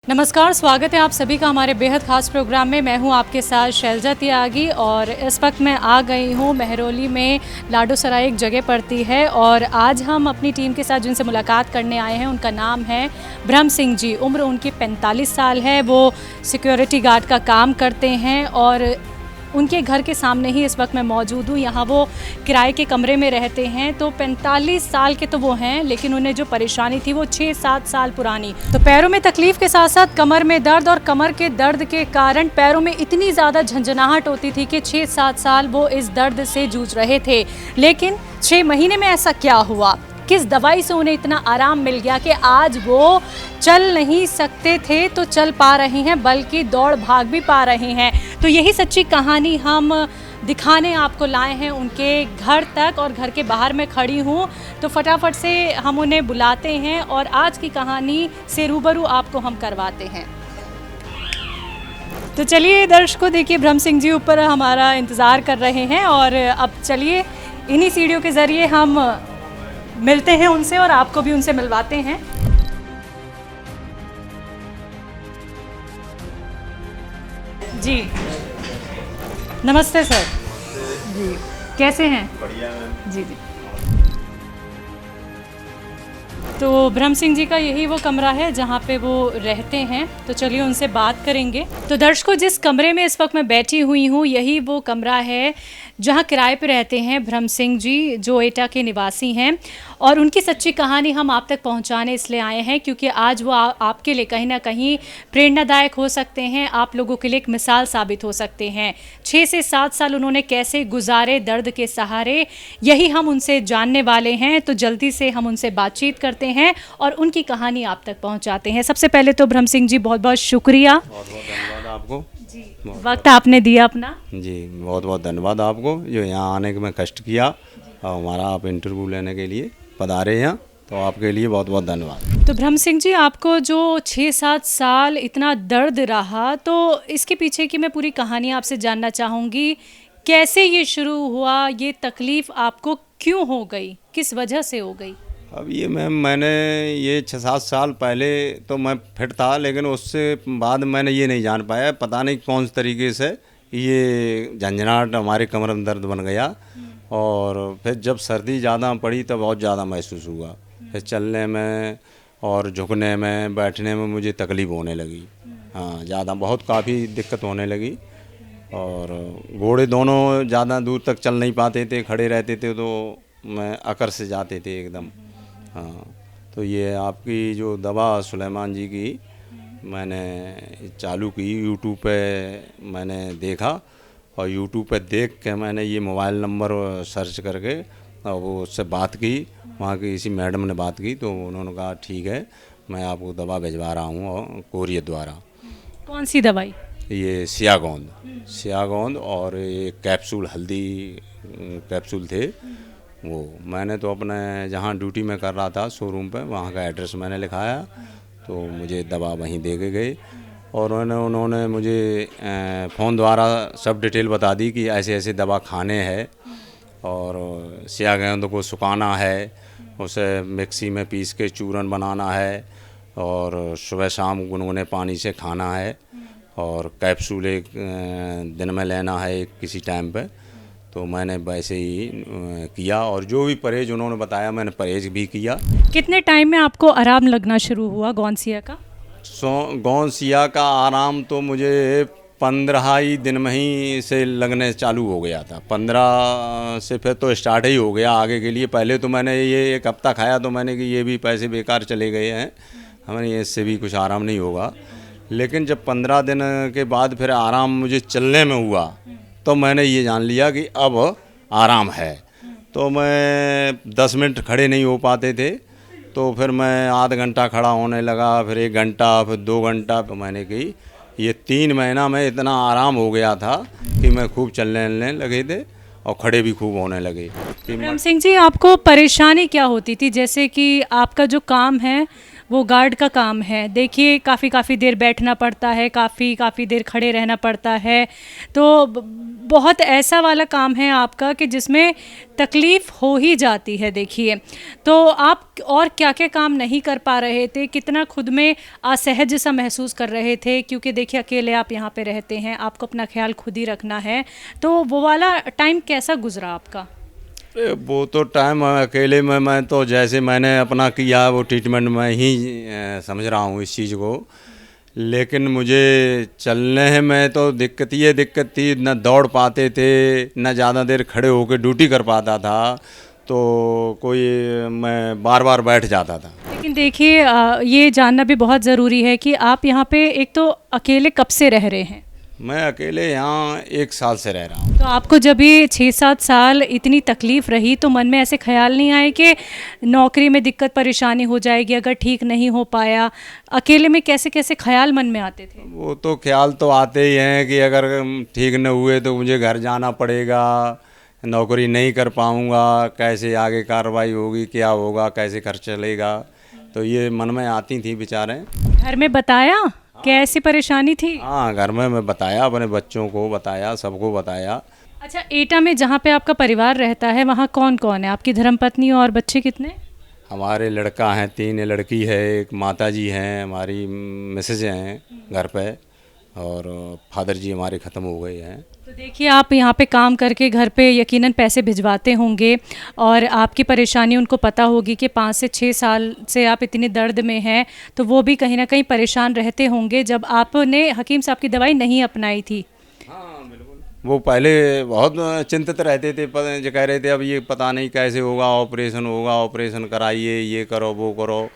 नमस्कार, स्वागत है आप सभी का हमारे बेहद ख़ास प्रोग्राम में। मैं हूं आपके साथ शैलजा त्यागी और इस वक्त मैं आ गई हूं महरौली में। लाडोसराय एक जगह पड़ती है और आज हम अपनी टीम के साथ जिनसे मुलाकात करने आए हैं उनका नाम है ब्रह्म सिंह जी। उम्र उनकी 45 साल है। वो सिक्योरिटी गार्ड का काम करते हैं और उनके घर के सामने ही इस वक्त मैं मौजूद हूँ। यहाँ वो किराए के कमरे में रहते हैं। तो 45 साल के तो वो हैं, लेकिन उन्हें जो परेशानी थी वो 6-7 साल पुरानी। तो पैरों में तकलीफ़ के साथ साथ कमर में दर्द, और कमर के दर्द के कारण पैरों में इतनी ज़्यादा झंझनाहट होती थी कि 6-7 साल वो इस दर्द से जूझ रहे थे। लेकिन 6 महीने में ऐसा क्या हुआ, किस दवाई से उन्हें इतना आराम मिल गया कि आज वो चल नहीं सकते थे तो चल पा रहे हैं, बल्कि दौड़ भाग भी पा रहे हैं। तो यही सच्ची कहानी हम दिखाने आपको लाए हैं उनके घर तक, और घर के बाहर मैं खड़ी हूँ। तो फटाफट से हम उन्हें बुलाते हैं और आज की कहानी से रूबरू आपको हम करवाते हैं। तो चलिए दर्शकों, देखिए ब्रह्म सिंह जी ऊपर हमारा इंतज़ार कर रहे हैं और अब चलिए इन्हीं सीढ़ियों के ज़रिए हम मिलते हैं उनसे और आपको भी उनसे मिलवाते हैं। जी नमस्ते सर। जी कैसे हैं? बढ़िया मैम। जी जी। तो ब्रह्म सिंह जी का यही वो कमरा है जहाँ पे वो रहते हैं। तो चलिए उनसे बात करेंगे। तो दर्शकों, जिस कमरे में इस वक्त मैं बैठी हुई हूँ यही वो कमरा है जहाँ किराए पे रहते हैं ब्रह्म सिंह जी, जो एटा के निवासी हैं। और उनकी सच्ची कहानी हम आप तक पहुँचाने इसलिए आए हैं क्योंकि आज वो आपके लिए कहीं ना कहीं प्रेरणादायक हो सकते हैं, आप लोगों के लिए एक मिसाल साबित हो सकते हैं। 6 से 7 साल उन्होंने कैसे गुजारे दर्द के सहारे, यही हम उनसे जानने वाले हैं। तो जल्दी से हम उनसे बातचीत करते हैं और उनकी कहानी आप तक पहुंचाते हैं। सबसे पहले तो ब्रह्म सिंह जी बहुत बहुत शुक्रिया, बहुत बहुत धन्यवाद आपको जी वक्त आपने दिया अपना। जी। बहुत बहुत धन्यवाद आपको जो यहाँ आने के में कष्ट किया और हमारा आप इंटरव्यू लेने के लिए पधारे हैं, तो आपके लिए बहुत बहुत धन्यवाद। तो ब्रह्म सिंह जी, आपको जो 6-7 साल इतना दर्द रहा, तो इसके पीछे की मैं पूरी कहानी आपसे जानना चाहूँगी। कैसे ये शुरू हुआ, ये तकलीफ़ आपको क्यों हो गई, किस वजह से हो गई? अब ये मैंने ये 6-7 साल पहले तो मैं फिट था, लेकिन उससे बाद मैंने ये नहीं जान पाया, पता नहीं कौन से तरीके से ये झंझनाहट हमारे कमर में दर्द बन गया। और फिर जब सर्दी ज़्यादा पड़ी तब बहुत ज़्यादा महसूस हुआ। फिर चलने में और झुकने में बैठने में मुझे तकलीफ़ होने लगी। हाँ, ज़्यादा बहुत काफ़ी दिक्कत होने लगी। और घोड़े दोनों ज़्यादा दूर तक चल नहीं पाते थे, खड़े रहते थे तो मैं अकड़ से जाते थे एकदम। हाँ, तो ये आपकी जो दवा सुलेमान जी की मैंने चालू की, यूट्यूब पे मैंने देखा और यूट्यूब पे देख के मैंने ये मोबाइल नंबर सर्च करके और वो उससे बात की, वहाँ की किसी मैडम ने बात की, तो उन्होंने कहा ठीक है मैं आपको दवा भिजवा रहा हूँ और कोरियर द्वारा। कौन सी दवाई? ये सियागोंद और ये कैप्सूल, हल्दी कैप्सूल थे। वो मैंने तो अपने जहाँ ड्यूटी में कर रहा था शोरूम पे, वहाँ का एड्रेस मैंने लिखाया तो मुझे दवा वहीं दे के गए। और उन्होंने मुझे फ़ोन द्वारा सब डिटेल बता दी कि ऐसे ऐसे दवा खाने हैं और सियागोंद को सुखाना है, उसे मिक्सी में पीस के चूरन बनाना है और सुबह शाम गुनगुने पानी से खाना है और कैप्सूल एक दिन में लेना है किसी टाइम पे। तो मैंने वैसे ही किया और जो भी परहेज उन्होंने बताया मैंने परहेज भी किया। कितने टाइम में आपको आराम लगना शुरू हुआ गौनसिया का? गौनसिया का आराम तो मुझे 15 ही दिन में ही से लगने चालू हो गया था। 15 से फिर तो स्टार्ट ही हो गया आगे के लिए। पहले तो मैंने ये 1 हफ्ता खाया तो मैंने कि ये भी पैसे बेकार चले गए हैं, हमें इससे भी कुछ आराम नहीं होगा। लेकिन जब 15 दिन के बाद फिर आराम मुझे चलने में हुआ तो मैंने ये जान लिया कि अब आराम है। तो मैं 10 मिनट खड़े नहीं हो पाते थे, तो फिर मैं आधा घंटा खड़ा होने लगा, फिर 1 घंटा, फिर 2 घंटा। तो मैंने कि ये 3 महीना में इतना आराम हो गया था कि मैं खूब चलने लगे थे और खड़े भी खूब होने लगे। ब्रह्म सिंह जी, आपको परेशानी क्या होती थी? जैसे कि आपका जो काम है वो गार्ड का काम है। देखिए काफ़ी देर बैठना पड़ता है, काफ़ी देर खड़े रहना पड़ता है। तो बहुत ऐसा वाला काम है आपका कि जिसमें तकलीफ़ हो ही जाती है। देखिए तो आप और क्या क्या काम नहीं कर पा रहे थे, कितना खुद में असहज सा महसूस कर रहे थे, क्योंकि देखिए अकेले आप यहाँ पे रहते हैं, आपको अपना ख्याल खुद ही रखना है। तो वो वाला टाइम कैसा गुजरा आपका? वो तो टाइम अकेले में मैं तो जैसे मैंने अपना किया वो ट्रीटमेंट में ही समझ रहा हूँ इस चीज़ को। लेकिन मुझे चलने में तो दिक्कत थी, न दौड़ पाते थे, न ज़्यादा देर खड़े होकर ड्यूटी कर पाता था। तो कोई मैं बार बार बैठ जाता था। लेकिन देखिए ये जानना भी बहुत ज़रूरी है कि आप यहाँ पे एक तो अकेले कब से रह रहे हैं? मैं अकेले यहाँ 1 साल से रह रहा हूँ। तो आपको जब ये 6-7 साल इतनी तकलीफ़ रही तो मन में ऐसे ख्याल नहीं आए कि नौकरी में दिक्कत परेशानी हो जाएगी अगर ठीक नहीं हो पाया? अकेले में कैसे कैसे ख्याल मन में आते थे? वो तो ख्याल तो आते ही हैं कि अगर ठीक न हुए तो मुझे घर जाना पड़ेगा, नौकरी नहीं कर पाऊँगा, कैसे आगे कार्रवाई होगी, क्या होगा, कैसे खर्च चलेगा। तो ये मन में आती थी विचारें। घर में बताया कैसी परेशानी थी? हाँ, घर में मैं बताया, अपने बच्चों को बताया, सबको बताया। अच्छा, एटा में जहाँ पे आपका परिवार रहता है वहाँ कौन कौन है? आपकी धर्मपत्नी और बच्चे कितने? हमारे लड़का हैं, 3 लड़की है, एक माताजी हैं, हमारी मिसेज हैं घर पे, और फादर जी हमारे ख़त्म हो गए हैं। तो देखिए आप यहाँ पे काम करके घर पे यकीनन पैसे भिजवाते होंगे और आपकी परेशानी उनको पता होगी कि 5 से 6 साल से आप इतने दर्द में हैं, तो वो भी कहीं ना कहीं परेशान रहते होंगे जब आपने हकीम साहब की दवाई नहीं अपनाई थी। हाँ बिल्कुल, वो पहले बहुत चिंतित रहते थे, जो कह रहे थे अब ये पता नहीं कैसे होगा, ऑपरेशन कराइए, ये करो वो करो।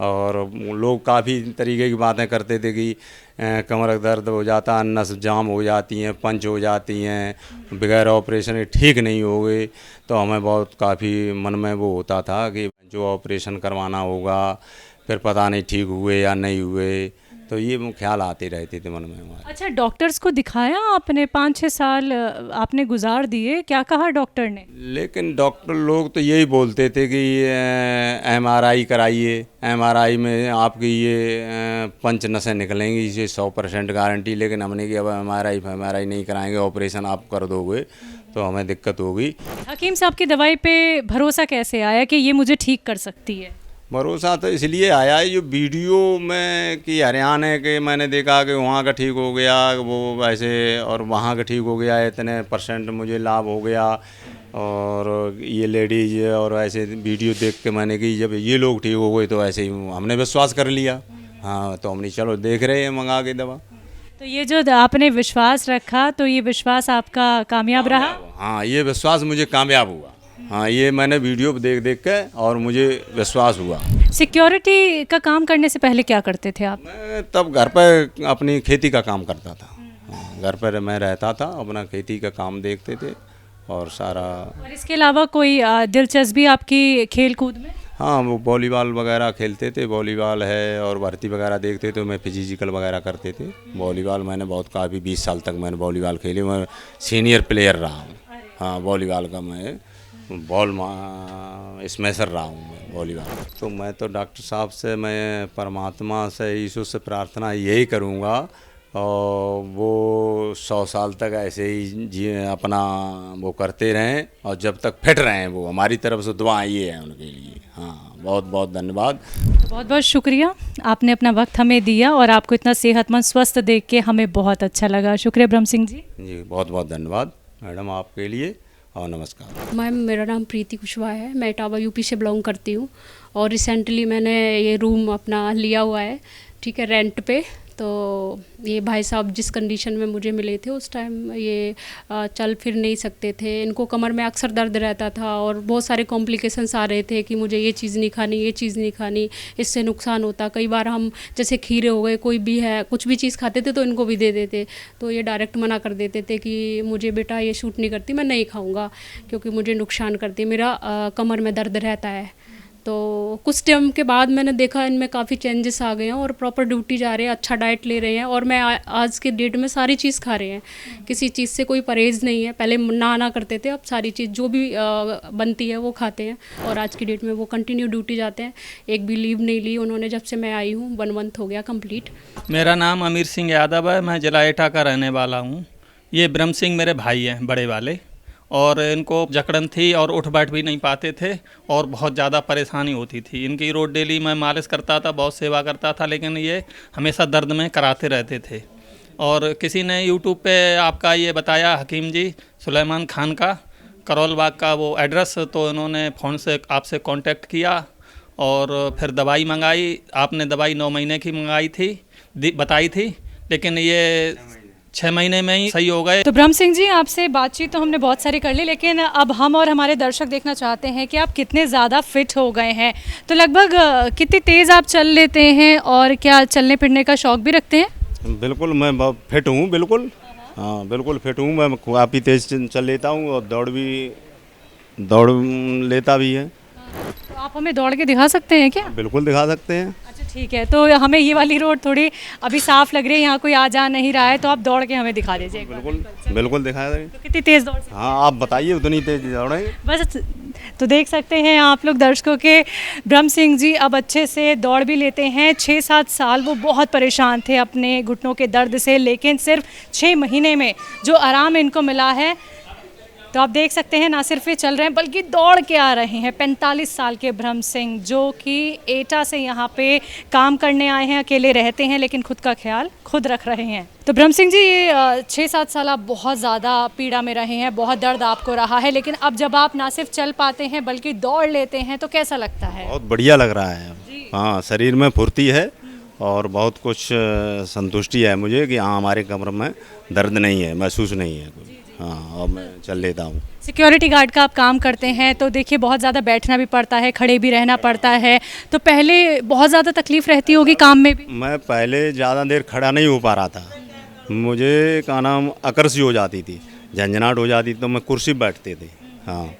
और लोग काफ़ी तरीके की बातें करते थे कि कमर दर्द हो जाता, नस जाम हो जाती हैं, पंच हो जाती हैं, बगैर ऑपरेशन ठीक नहीं होगे। तो हमें बहुत काफ़ी मन में वो होता था कि जो ऑपरेशन करवाना होगा, फिर पता नहीं ठीक हुए या नहीं हुए। तो ये ख्याल आते रहते थे मन में हमारे। अच्छा, डॉक्टर्स को दिखाया आपने? 5-6 साल आपने गुजार दिए, क्या कहा डॉक्टर ने? लेकिन डॉक्टर लोग तो यही बोलते थे कि एमआरआई कराइए, एमआरआई में आपकी ये पंच नसें निकलेंगी, इसे 100% गारंटी। लेकिन हमने कि अब एमआरआई नहीं कराएंगे, ऑपरेशन आप कर दोगे तो हमें दिक्कत होगी। हकीम साहब की दवाई पे भरोसा कैसे आया कि ये मुझे ठीक कर सकती है? भरोसा तो इसलिए आया है, जो वीडियो में कि हरियाणा के मैंने देखा कि वहाँ का ठीक हो गया वो वैसे, और वहाँ का ठीक हो गया, इतने % मुझे लाभ हो गया। और ये लेडीज और ऐसे वीडियो देख के मैंने कि जब ये लोग ठीक हो गए तो ऐसे ही हमने विश्वास कर लिया। हाँ, तो हमने चलो देख रहे हैं मंगा के दवा। तो ये जो आपने विश्वास रखा, तो ये विश्वास आपका कामयाब रहा? हाँ, ये विश्वास मुझे कामयाब हुआ। हाँ, ये मैंने वीडियो देख के और मुझे विश्वास हुआ। सिक्योरिटी का काम करने से पहले क्या करते थे आप? मैं तब घर पर अपनी खेती का काम करता था। हाँ, घर पर मैं रहता था, अपना खेती का काम देखते थे और सारा। और इसके अलावा कोई दिलचस्पी आपकी खेल कूद में? हाँ, वो वॉलीबॉल वगैरह खेलते थे, वॉलीबॉल है, और भर्ती वगैरह देखते थे, मैं फिजिकल वगैरह करते थे। वॉलीबॉल मैंने बहुत काफ़ी 20 साल तक मैंने वॉलीबॉल खेली, मैं सीनियर प्लेयर रहा हूँ। हाँ, वॉलीबॉल का मैं बॉल स्मैशर रहा हूँ मैं वॉलीबॉल। तो मैं तो डॉक्टर साहब से, मैं परमात्मा से, यीशु से प्रार्थना यही करूँगा, और वो 100 साल तक ऐसे ही जी अपना वो करते रहें, और जब तक फिट रहें। वो हमारी तरफ से दुआ ये है उनके लिए। हाँ, बहुत बहुत धन्यवाद। बहुत बहुत शुक्रिया, आपने अपना वक्त हमें दिया और आपको इतना सेहतमंद स्वस्थ देख के हमें बहुत अच्छा लगा। शुक्रिया ब्रह्म सिंह जी। जी, बहुत बहुत धन्यवाद मैडम आपके लिए, और नमस्कार। मैम, मेरा नाम प्रीति कुशवाहा है, मैं इटावा यूपी से बिलोंग करती हूँ, और रिसेंटली मैंने ये रूम अपना लिया हुआ है, ठीक है, रेंट पे। तो ये भाई साहब जिस कंडीशन में मुझे मिले थे उस टाइम ये चल फिर नहीं सकते थे, इनको कमर में अक्सर दर्द रहता था और बहुत सारे कॉम्प्लिकेशंस आ रहे थे कि मुझे ये चीज़ नहीं खानी, ये चीज़ नहीं खानी, इससे नुकसान होता। कई बार हम जैसे खीरे हो गए, कोई भी है, कुछ भी चीज़ खाते थे तो इनको भी दे देते, तो ये डायरेक्ट मना कर देते थे कि मुझे बेटा ये सूट नहीं करती, मैं नहीं खाऊँगा क्योंकि मुझे नुकसान करती, मेरा कमर में दर्द रहता है। तो कुछ टाइम के बाद मैंने देखा इनमें काफ़ी चेंजेस आ गए हैं और प्रॉपर ड्यूटी जा रहे हैं, अच्छा डाइट ले रहे हैं और मैं आज के डेट में सारी चीज़ खा रहे हैं, किसी चीज़ से कोई परहेज़ नहीं है। पहले ना करते थे, अब सारी चीज़ जो भी बनती है वो खाते हैं और आज की डेट में वो कंटिन्यू ड्यूटी जाते हैं। एक भी लीव नहीं ली उन्होंने जब से मैं आई हूँ, 1 मंथ हो गया कंप्लीट। मेरा नाम अमीर सिंह यादव है, मैं जिला एटा का रहने वाला हूँ। ये ब्रह्म सिंह मेरे भाई हैं बड़े वाले, और इनको जकड़न थी और उठ बैठ भी नहीं पाते थे और बहुत ज़्यादा परेशानी होती थी। इनकी रोज़ डेली मैं मालिश करता था, बहुत सेवा करता था, लेकिन ये हमेशा दर्द में कराते रहते थे। और किसी ने यूट्यूब पे आपका ये बताया हकीम जी सुलेमान खान का करोल बाग का वो एड्रेस, तो इन्होंने फ़ोन से आपसे कांटेक्ट किया और फिर दवाई मंगाई। आपने दवाई 9 महीने की मंगाई थी, बताई थी, लेकिन ये 6 महीने में ही सही हो गए। तो ब्रह्म सिंह जी, आपसे बातचीत तो हमने बहुत सारी कर ली, लेकिन अब हम और हमारे दर्शक देखना चाहते हैं कि आप कितने ज़्यादा फिट हो गए हैं। तो लगभग कितनी तेज़ आप चल लेते हैं और क्या चलने फिरने का शौक़ भी रखते हैं? बिल्कुल, मैं बहुत फिट हूँ, बिल्कुल। हाँ, बिल्कुल फिट हूँ। मैं काफ़ी तेज़ चल लेता हूँ और दौड़ लेता भी है। तो आप हमें दौड़ के दिखा सकते हैं क्या? बिल्कुल दिखा सकते हैं। अच्छा ठीक है, तो हमें ये वाली रोड थोड़ी अभी साफ़ लग रही है, यहाँ कोई आ जा नहीं रहा है, तो आप दौड़ के हमें दिखा दीजिए। बिल्कुल दिखा देंगे। तो कितनी तेज़ दौड़ सकते हैं? हाँ, आप बताइए, उतनी तेज़ दौड़ेंगे बस। तो देख सकते हैं आप लोग दर्शकों के, ब्रह्म सिंह जी अब अच्छे से दौड़ भी लेते हैं। 6-7 साल वो बहुत परेशान थे अपने घुटनों के दर्द से, लेकिन सिर्फ 6 महीने में जो आराम इनको मिला है, तो आप देख सकते हैं ना सिर्फ ये चल रहे हैं बल्कि दौड़ के आ रहे हैं। 45 साल के ब्रह्म सिंह जो कि एटा से यहाँ पे काम करने आए हैं, अकेले रहते हैं लेकिन खुद का ख्याल खुद रख रहे हैं। तो ब्रह्म सिंह जी, ये 6-7 साल आप बहुत ज़्यादा पीड़ा में रहे हैं, बहुत दर्द आपको रहा है, लेकिन अब जब आप ना सिर्फ चल पाते हैं बल्कि दौड़ लेते हैं तो कैसा लगता है? बहुत बढ़िया लग रहा है। हाँ, शरीर में फुर्ती है और बहुत कुछ संतुष्टि है मुझे कि हाँ, हमारे कमर में दर्द नहीं है, महसूस नहीं है कोई। हाँ, और मैं चल लेता हूँ। सिक्योरिटी गार्ड का आप काम करते हैं, तो देखिए बहुत ज़्यादा बैठना भी पड़ता है, खड़े भी रहना पड़ता है, तो पहले बहुत ज़्यादा तकलीफ़ रहती होगी काम में भी? मैं पहले ज़्यादा देर खड़ा नहीं हो पा रहा था, मुझे क्या नाम अकड़ सी हो जाती थी, झंझनाहट हो जाती, तो मैं कुर्सी बैठते थे। हाँ,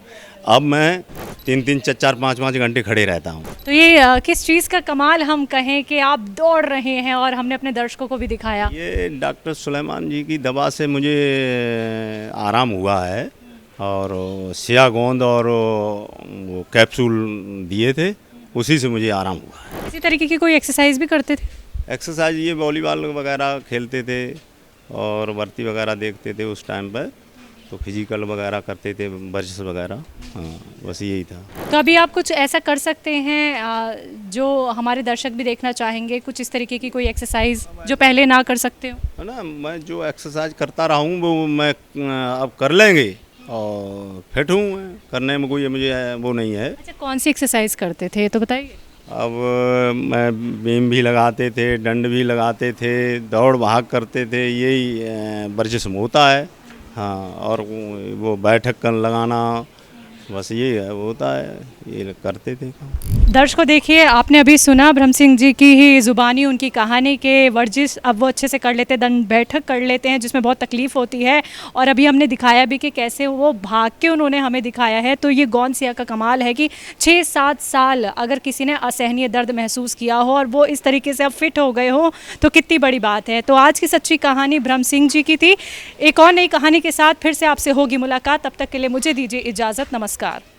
अब मैं 3-3, 4-4, 5-5 घंटे खड़े रहता हूँ। तो ये किस चीज़ का कमाल हम कहें कि आप दौड़ रहे हैं और हमने अपने दर्शकों को भी दिखाया? ये डॉक्टर सुलेमान जी की दवा से मुझे आराम हुआ है और सिया गोंद और वो कैप्सूल दिए थे, उसी से मुझे आराम हुआ। इसी तरीके की कोई एक्सरसाइज भी करते थे? एक्सरसाइज ये वॉलीबॉल वगैरह खेलते थे और भर्ती वगैरह देखते थे उस टाइम पर, तो फिजिकल वगैरह करते थे, वर्जिश वगैरह। हाँ, बस यही था। तो अभी आप कुछ ऐसा कर सकते हैं जो हमारे दर्शक भी देखना चाहेंगे, कुछ इस तरीके की कोई एक्सरसाइज जो पहले ना कर सकते हो? है ना, मैं जो एक्सरसाइज करता रहा हूँ वो मैं अब कर लेंगे और फिट हूँ मैं, करने में कोई मुझे वो नहीं है। अच्छा, कौन सी एक्सरसाइज करते थे तो बताइए। अब मैं बीम भी लगाते थे, डंड भी लगाते थे, दौड़ भाग करते थे, यही वर्जिश में होता है। हाँ, और वो बैठक कर लगाना, बस ये है, वो होता है, ये करते थे। दर्शकों देखिए, आपने अभी सुना ब्रह्म सिंह जी की ही ज़ुबानी उनकी कहानी के वर्जिश अब वो अच्छे से कर लेते हैं, दंड बैठक कर लेते हैं जिसमें बहुत तकलीफ़ होती है, और अभी हमने दिखाया भी कि कैसे वो भाग के उन्होंने हमें दिखाया है। तो ये गौन सिया का कमाल है कि 6-7 साल अगर किसी ने असहनीय दर्द महसूस किया हो और वो इस तरीके से अब फिट हो गए हो तो कितनी बड़ी बात है। तो आज की सच्ची कहानी ब्रह्म सिंह जी की थी। एक और नई कहानी के साथ फिर से आपसे होगी मुलाकात, तब तक के लिए मुझे दीजिए इजाज़त। नमस्कार।